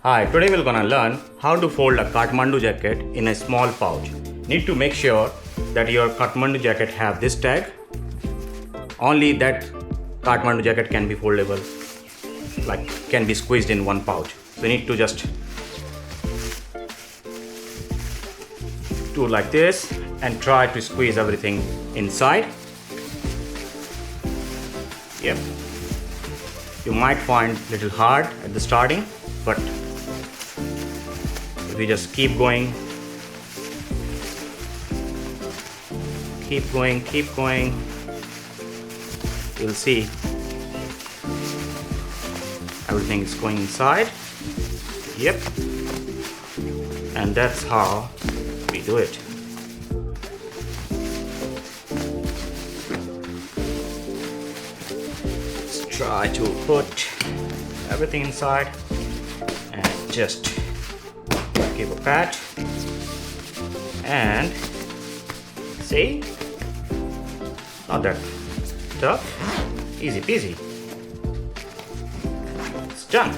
Hi, today we're gonna learn how to fold a Kathmandu jacket in a small pouch. Need to make sure that your Kathmandu jacket have this tag. Only that Kathmandu jacket can be foldable, like can be squeezed in one pouch. We need to just do like this and try to squeeze everything inside. Yep. You might find little hard at the starting, but if you just keep going, you'll see everything is going inside. Yep. And that's how we do it. Let's try to put everything inside and just give a pat and see, not that tough, easy peasy, it's done.